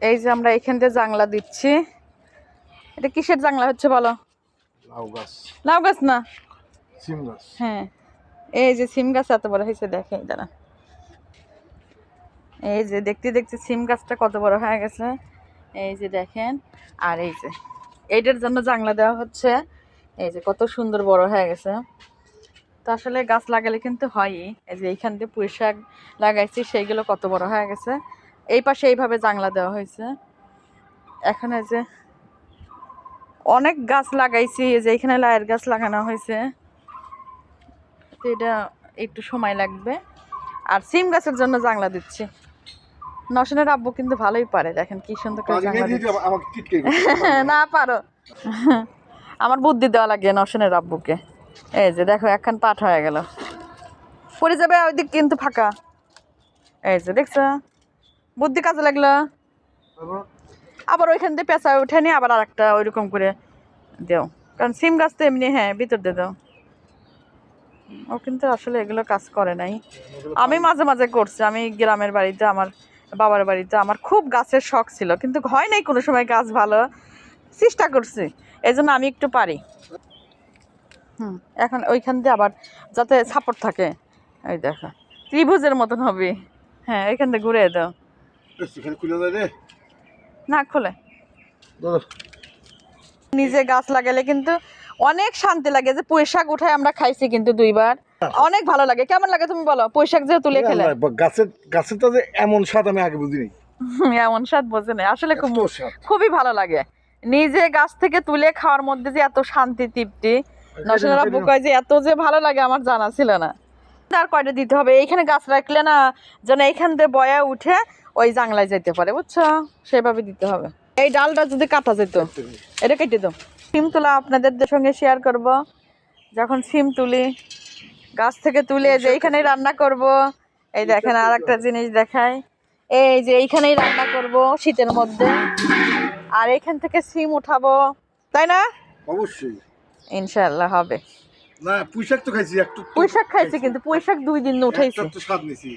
এই যে আমরা এখান থেকে জাংলা দিচ্ছি। এটা কিসের জাংলা হচ্ছে বলো? লাউ গাছ। লাউ গাছ না, সিম গাছ। হ্যাঁ, এই যে সিম গাছ এত বড় হয়েছে দেখে দাঁড়া। এই যে দেখতে দেখতে সিম গাছটা কত বড় হয়ে গেছে, এই যে দেখেন। আর এই যে এইটার জন্য জাংলা দেওয়া হচ্ছে। এই যে কত সুন্দর বড় হয়ে গেছে। তো আসলে গাছ লাগালে কিন্তু হয়ই। এই যে এইখান দিয়ে পুঁই শাক লাগাইছি, সেইগুলো কত বড় হয়ে গেছে। এই পাশে এইভাবে জাংলা দেওয়া হয়েছে। এখন এই যে অনেক গাছ লাগাইছি, এই যে এখানে লাইয়ের গাছ লাগানো হয়েছে। তো এটা একটু সময় লাগবে। আর সিম গাছের জন্য জাংলা দিচ্ছি। নশনের আব্বু কিন্তু ভালোই পারে, দেখেন কি সুন্দর করে জাংলা দিচ্ছে। না পারো, আমার বুদ্ধি দেওয়া লাগে নশনের আব্বুকে। এই যে দেখো একখান পাঠ হয়ে গেল, পড়ে যাবে ওই দিক কিন্তু ফাঁকা। এই যে দেখছো বুদ্ধি কাজে লাগলো। আবার ওইখান দিয়ে পেঁচায় উঠে নিয়ে আবার আরেকটা ওইরকম করে দেও, কারণ সিম গাছ তো এমনি হ্যাঁ ভিতর দিয়ে দাও। ও কিন্তু আসলে এগুলো কাজ করে নাই, আমি মাঝে মাঝে করছি। আমি গ্রামের বাড়িতে, আমার বাবার বাড়িতে আমার খুব গাছের শখ ছিল, কিন্তু হয় নাই কোনো সময় গাছ ভালো। চেষ্টা করছি, এই জন্য আমি একটু পারি। এখন ওইখান দিয়ে আবার যাতে সাপোর্ট থাকে, এই দেখো ত্রিভুজের মতন হবে। হ্যাঁ ওইখান দিয়ে ঘুরে দাও। না খোলে, নিজে গাছ লাগালে কিন্তু অনেক শান্তি লাগে। যে পুঁই শাক উঠায় আমরা খাইছি কিন্তু 2বার, অনেক ভালো লাগে। কেমন লাগে তুমি বলো? পুঁই শাক যে তুলে খেলে গাছের তো এমন স্বাদ আমি আগে বুঝিনি। এমন স্বাদ বোঝে না আসলে, খুবই ভালো লাগে। নিজে গাছ থেকে তুলে খাওয়ার মধ্যে যে এত শান্তি তৃপ্তি, নশনের আব্বু কয় যে এত যে ভালো লাগে আমার জানা ছিল না। আর কয়টা দিতে হবে, এইখানে গাছ রাখলে না যেন এইখান দিয়ে বয়া উঠে ওই জাংলায় যেতে পারে, বুঝছো? সেভাবে দিতে হবে। এই ডালটা যদি কাটা যেত, এটা কেটে দাও। সিম তোলা আপনাদের সঙ্গে শেয়ার করব। যখন সিম তুলি গাছ থেকে তুলে যে এইখানেই রান্না করব। এই দেখেন আর একটা জিনিস দেখায়, এই যে এইখানেই রান্না করব শীতের মধ্যে। আর এইখান থেকে সিম উঠাবো, তাই না? অবশ্যই ইনশাআল্লাহ হবে। না পুঁই শাক তো খাইছি, একটু পুঁই শাক খাইছি, কিন্তু পুঁই শাক 2 দিন উঠাইছি। একটু স্বাদ নিছি।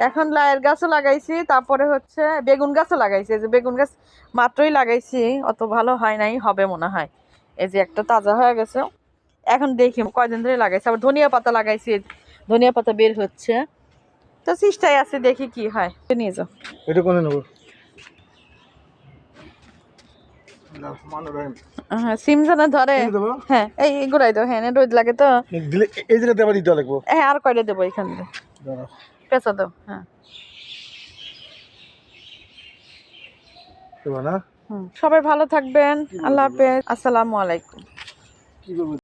এখন লাইয়ের গাছও লাগাইছি, তারপরে হচ্ছে বেগুন গাছও লাগাইছি। এই যে বেগুন গাছ মাত্রই লাগাইছি, অত ভালো হয় নাই, হবে মনে হয়। এই যে একটা তাজা হয়ে গেছে। এখন দেখি কয়দিন ধরে লাগাইছি। আবার ধনিয়া পাতা লাগাইছি, ধনিয়া পাতা বের হচ্ছে। তো চেষ্টায় আছে, দেখি কি হয়। নিয়ে যাও, এটা কোনে নেব? হ্যাঁ সিম যেন ধরে। হ্যাঁ এই ঘুরাই দাও, হ্যাঁ রোদ লাগে তো। এই জায়গাতে আবার দিতে লাগবো। হ্যাঁ আর কয়টা দেবো এখান দিয়ে, পেঁচা দাও। হ্যাঁ সবাই ভালো থাকবেন, আল্লাহ হাফেজ, আসসালামু আলাইকুম।